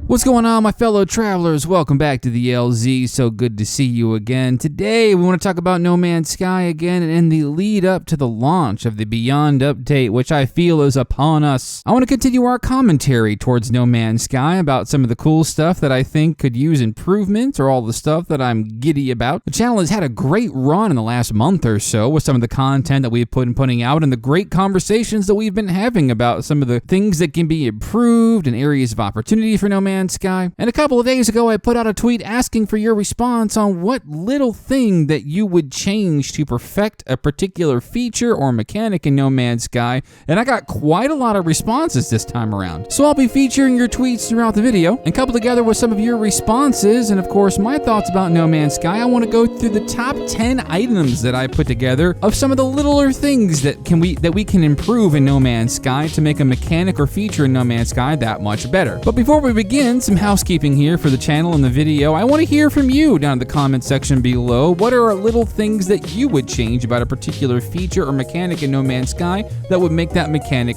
What's going on, my fellow travelers? Welcome back to the LZ. So good to see you again. Today, we want to talk about No Man's Sky again and the lead up to the launch of the Beyond update, which I feel is upon us. I want to continue our commentary towards No Man's Sky about some of the cool stuff that I think could use improvement or all the stuff that I'm giddy about. The channel has had a great run in the last month or so with some of the content that we've been putting out and the great conversations that we've been having about some of the things that can be improved and areas of opportunity for No Man's Sky. And a couple of days ago, I put out a tweet asking for your response on what little thing that you would change to perfect a particular feature or mechanic in No Man's Sky, and I got quite a lot of responses this time around. So I'll be featuring your tweets throughout the video and coupled together with some of your responses and of course my thoughts about No Man's Sky. I want to go through the top 10 items that I put together of some of the littler things that we can improve in No Man's Sky to make a mechanic or feature in No Man's Sky that much better. But before we begin, some housekeeping here for the channel and the video. I want to hear from you down in the comment section below. What are little things that you would change about a particular feature or mechanic in No Man's Sky that would make that mechanic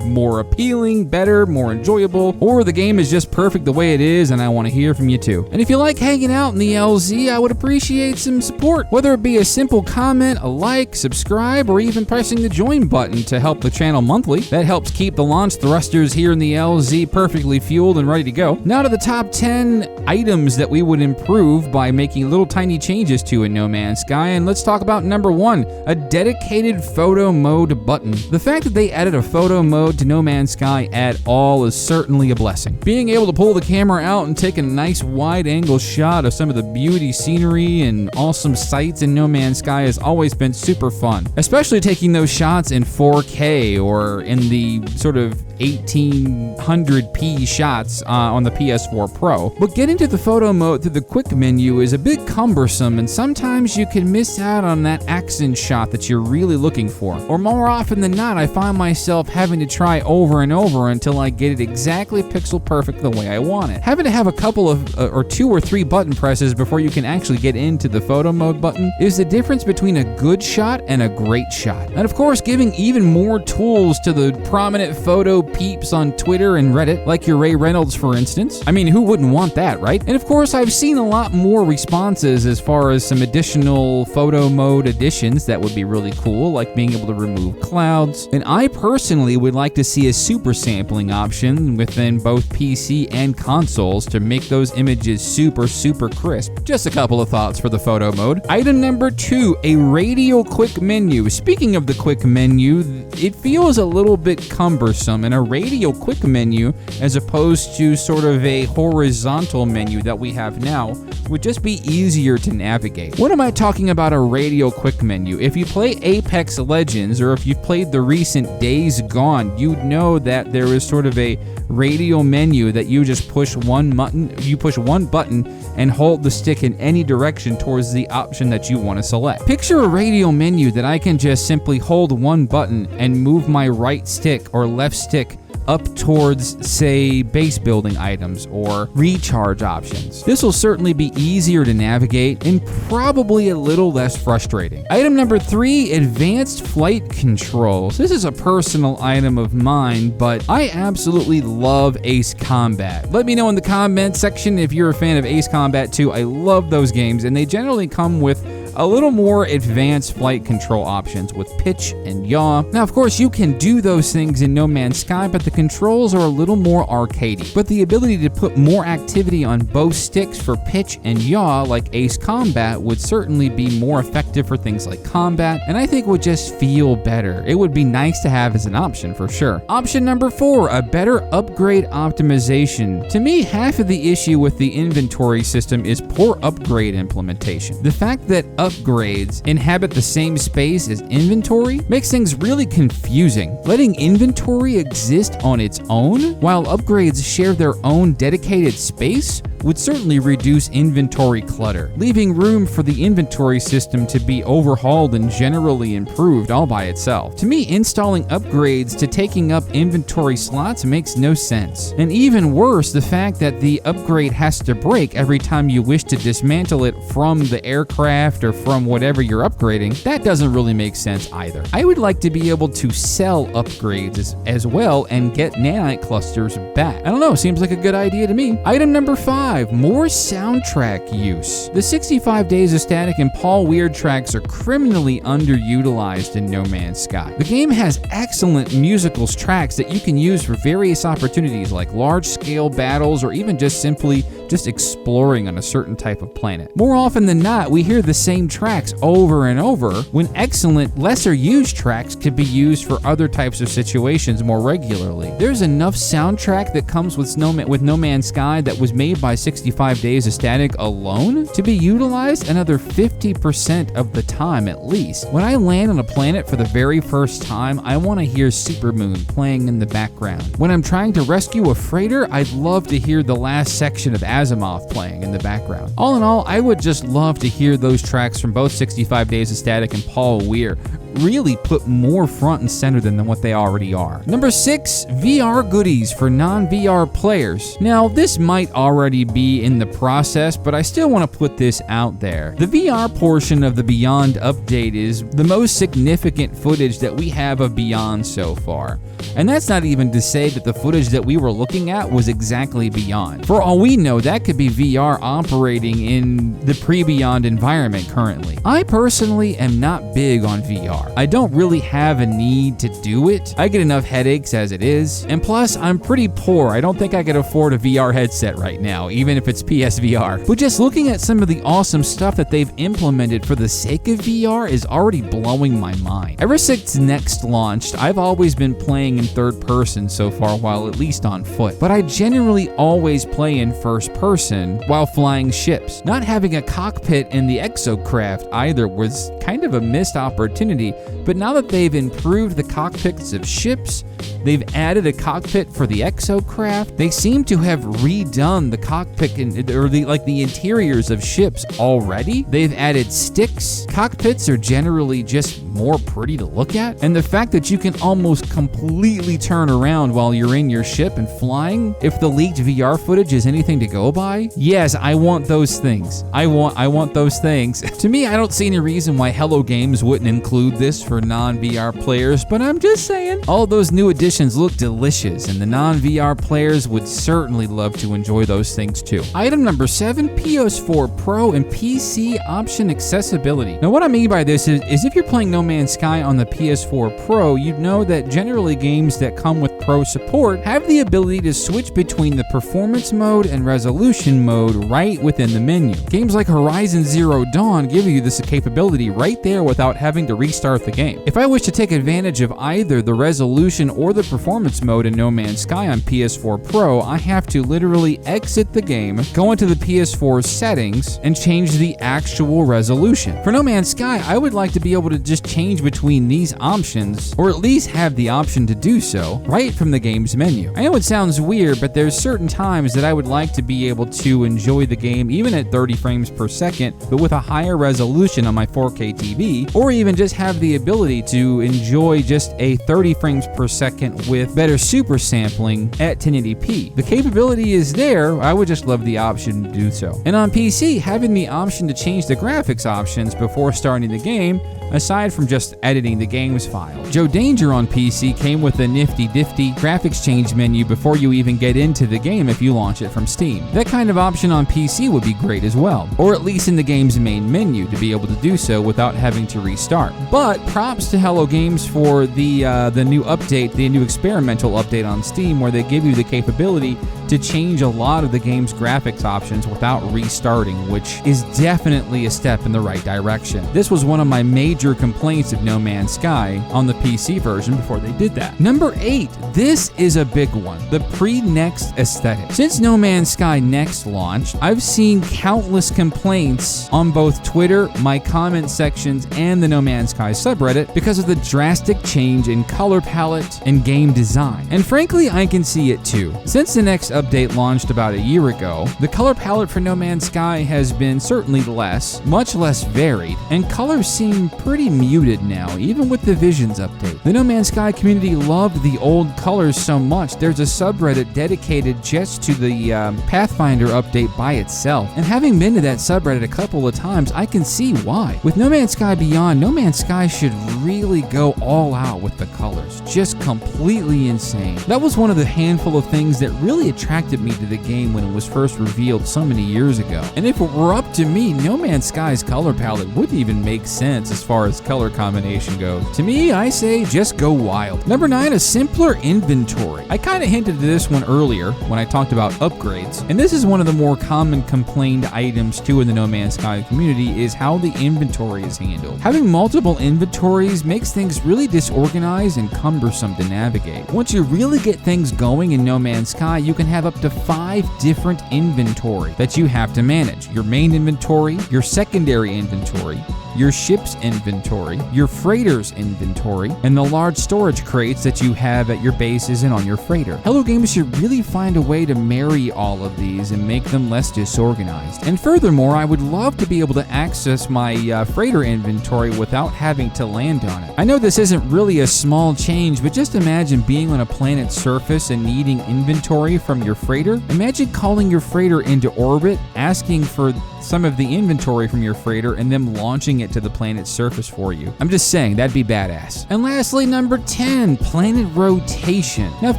more appealing, better, more enjoyable, or the game is just perfect the way it is, and I want to hear from you too. And if you like hanging out in the LZ, I would appreciate some support, whether it be a simple comment, a like, subscribe, or even pressing the join button to help the channel monthly. That helps keep the launch thrusters here in the LZ perfectly fueled and ready to go. Now to the top 10 items that we would improve by making little tiny changes to in No Man's Sky, and let's talk about number 1, a dedicated photo mode button. The fact that they added a photo mode to No Man's Sky at all is certainly a blessing. Being able to pull the camera out and take a nice wide-angle shot of some of the beauty, scenery, and awesome sights in No Man's Sky has always been super fun, especially taking those shots in 4K or in the sort of 1800p shots on the PS4 Pro. But getting to the photo mode through the quick menu is a bit cumbersome, and sometimes you can miss out on that accent shot that you're really looking for. Or more often than not, I find myself having to try over and over until I get it exactly pixel perfect the way I want it. Having to have a couple of or 2 or 3 button presses before you can actually get into the photo mode button is the difference between a good shot and a great shot. And of course, giving even more tools to the prominent photo peeps on Twitter and Reddit, like your Ray Reynolds for instance. I mean, who wouldn't want that, right? And of course, I've seen a lot more responses as far as some additional photo mode additions that would be really cool, like being able to remove clouds. And I personally would like to see a super sampling option within both PC and consoles to make those images super crisp. Just a couple of thoughts for the photo mode. Item number 2, a radial quick menu. Speaking of the quick menu, it feels a little bit cumbersome, and a radial quick menu as opposed to sort of a horizontal menu that we have now would just be easier to navigate. What am I talking about a radial quick menu? If you play Apex Legends or if you've played the recent Days Gone, you'd know that there is sort of a radial menu that you just push one button, and hold the stick in any direction towards the option that you want to select. Picture a radial menu that I can just simply hold one button and move my right stick or left stick up towards, say, base building items or recharge options. This will certainly be easier to navigate and probably a little less frustrating. Item number 3, advanced flight controls. This is a personal item of mine, but I absolutely love Ace Combat. Let me know in the comment section if you're a fan of Ace Combat 2. I love those games, and they generally come with a little more advanced flight control options with pitch and yaw. Now, of course, you can do those things in No Man's Sky, but the controls are a little more arcadey. But the ability to put more activity on both sticks for pitch and yaw, like Ace Combat, would certainly be more effective for things like combat, and I think would just feel better. It would be nice to have as an option for sure. Option number 4, a better upgrade optimization. To me, half of the issue with the inventory system is poor upgrade implementation. The fact that upgrades inhabit the same space as inventory makes things really confusing. Letting inventory exist on its own while upgrades share their own dedicated space would certainly reduce inventory clutter, leaving room for the inventory system to be overhauled and generally improved all by itself. To me, installing upgrades to taking up inventory slots makes no sense. And even worse, the fact that the upgrade has to break every time you wish to dismantle it from the aircraft or from whatever you're upgrading, that doesn't really make sense either. I would like to be able to sell upgrades as well and get nanite clusters back. I don't know, seems like a good idea to me. Item number 5, more soundtrack use. The 65 Days of Static and Paul Weird tracks are criminally underutilized in No Man's Sky. The game has excellent musical tracks that you can use for various opportunities like large-scale battles or even just simply exploring on a certain type of planet. More often than not, we hear the same tracks over and over when excellent, lesser-used tracks could be used for other types of situations more regularly. There's enough soundtrack that comes with No Man's Sky that was made by 65 Days of Static alone to be utilized another 50% of the time at least. When I land on a planet for the very first time, I want to hear Supermoon playing in the background. When I'm trying to rescue a freighter, I'd love to hear the last section of Asimov playing in the background. All in all, I would just love to hear those tracks from both 65 Days of Static and Paul Weir really put more front and center than what they already are. Number 6, VR goodies for non-VR players. Now, this might already be in the process, but I still want to put this out there. The VR portion of the Beyond update is the most significant footage that we have of Beyond so far. And that's not even to say that the footage that we were looking at was exactly Beyond. For all we know, that could be VR operating in the pre-Beyond environment currently. I personally am not big on VR. I don't really have a need to do it. I get enough headaches as it is. And plus, I'm pretty poor. I don't think I could afford a VR headset right now, even if it's PSVR. But just looking at some of the awesome stuff that they've implemented for the sake of VR is already blowing my mind. Ever since Next launched, I've always been playing in third person so far, while at least on foot. But I generally always play in first person while flying ships. Not having a cockpit in the exocraft either was kind of a missed opportunity, but now that they've improved the cockpits of ships, they've added a cockpit for the exocraft, they seem to have redone the cockpit or the interiors of ships already. They've added sticks. Cockpits are generally just more pretty to look at, and the fact that you can almost completely turn around while you're in your ship and flying, if the leaked VR footage is anything to go by, yes, I want those things. I want those things. To me, I don't see any reason why Hello Games wouldn't include this for non-VR players, but I'm just saying, all those new additions look delicious, and the non-VR players would certainly love to enjoy those things too. Item number 7, PS4 Pro and PC option accessibility. Now what I mean by this is if you're playing No Man's Sky on the PS4 Pro, you'd know that generally games that come with Pro support have the ability to switch between the performance mode and resolution mode right within the menu. Games like Horizon Zero Dawn give you this capability right there without having to restart the game. If I wish to take advantage of either the resolution or the performance mode in No Man's Sky on PS4 Pro, I have to literally exit the game, go into the PS4 settings, and change the actual resolution. For No Man's Sky, I would like to be able to just change between these options, or at least have the option to do so, right from the game's menu. I know it sounds weird, but there's certain times that I would like to be able to enjoy the game even at 30 frames per second, but with a higher resolution on my 4K TV, or even just have the ability to enjoy just a 30 frames per second with better super sampling at 1080p. The capability is there, I would just love the option to do so. And on PC, having the option to change the graphics options before starting the game, aside from just editing the game's file. Joe Danger on PC came with a nifty-difty graphics change menu before you even get into the game if you launch it from Steam. That kind of option on PC would be great as well, or at least in the game's main menu to be able to do so without having to restart. But props to Hello Games for the new update, the new experimental update on Steam, where they give you the capability to change a lot of the game's graphics options without restarting, which is definitely a step in the right direction. This was one of my major complaints of No Man's Sky on the PC version before they did that. Number 8, this is a big one, the pre-Next aesthetic. Since No Man's Sky Next launched, I've seen countless complaints on both Twitter, my comment sections, and the No Man's Sky subreddit because of the drastic change in color palette and game design. And frankly, I can see it too. Since the Next update launched about a year ago, the color palette for No Man's Sky has been certainly much less varied, and colors seem pretty muted now, even with the Visions update. The No Man's Sky community loved the old colors so much, there's a subreddit dedicated just to the Pathfinder update by itself, and having been to that subreddit a couple of times, I can see why. With No Man's Sky Beyond, No Man's Sky should really go all out with the colors, just completely insane. That was one of the handful of things that really attracted me to the game when it was first revealed so many years ago. And if it were up to me, No Man's Sky's color palette wouldn't even make sense as far as color combination goes. To me, I say just go wild. Number 9, a simpler inventory. I kind of hinted at this one earlier when I talked about upgrades, and this is one of the more common complained items too in the No Man's Sky community is how the inventory is handled. Having multiple inventories makes things really disorganized and cumbersome to navigate. Once you really get things going in No Man's Sky, you can have up to 5 different inventory that you have to manage. Your main inventory, your secondary inventory, your ship's inventory, your freighter's inventory, and the large storage crates that you have at your bases and on your freighter. Hello Games should really find a way to marry all of these and make them less disorganized. And furthermore, I would love to be able to access my freighter inventory without having to land on it. I know this isn't really a small change, but just imagine being on a planet's surface and needing inventory from your freighter. Imagine calling your freighter into orbit, asking for some of the inventory from your freighter, and them launching it to the planet's surface for you. I'm just saying, that'd be badass. And lastly, number 10, planet rotation. Now, of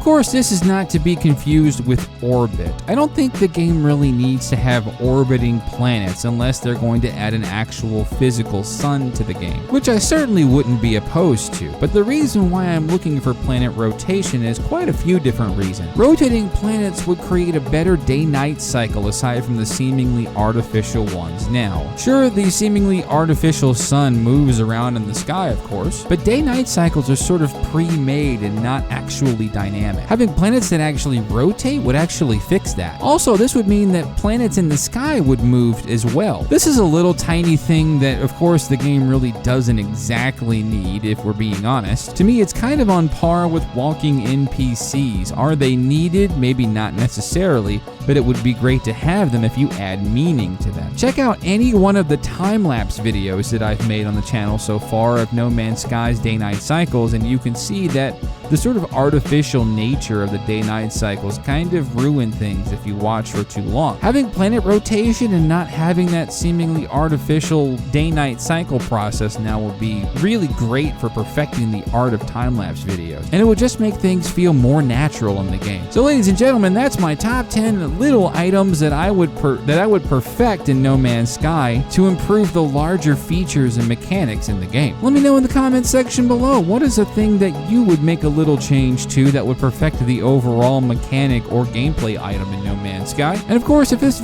course, this is not to be confused with orbit. I don't think the game really needs to have orbiting planets unless they're going to add an actual physical sun to the game, which I certainly wouldn't be opposed to. But the reason why I'm looking for planet rotation is quite a few different reasons. Rotating planets would create a better day-night cycle aside from the seemingly artificial ones. Now, sure, the seemingly artificial sun moves around in the sky, of course, but day-night cycles are sort of pre-made and not actually dynamic. Having planets that actually rotate would actually fix that. Also, this would mean that planets in the sky would move as well. This is a little tiny thing that, of course, the game really doesn't exactly need, if we're being honest. To me, it's kind of on par with walking NPCs. Are they needed? Maybe not necessarily, but it would be great to have them if you add meaning to them. Check out any one of the time-lapse videos that I've made on the channel so far of No Man's Sky's day-night cycles, and you can see that the sort of artificial nature of the day-night cycles kind of ruin things if you watch for too long. Having planet rotation and not having that seemingly artificial day-night cycle process now will be really great for perfecting the art of time-lapse videos, and it will just make things feel more natural in the game. So ladies and gentlemen, that's my top 10 little items that I would perfect in No Man's Sky to improve the larger features and mechanics in the game. Let me know in the comments section below, what is a thing that you would make a little change to that would perfect the overall mechanic or gameplay item in No Man's Sky? And of course, if this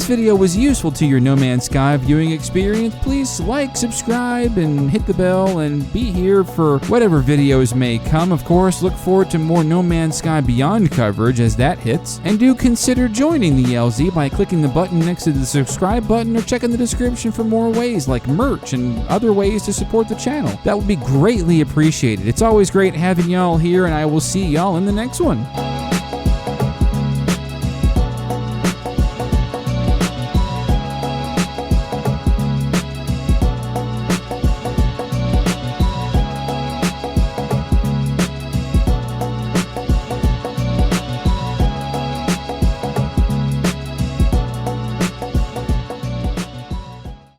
video was useful to your No Man's Sky viewing experience, please like, subscribe, and hit the bell, and be here for whatever videos may come. Of course, look forward to more No Man's Sky Beyond coverage as that hits, and do consider joining the LZ by clicking the button next to the subscribe button, or check in the description for more ways like merch and other ways to support the channel. That would be greatly appreciated. It's always great having y'all here, and I will see y'all in the next one.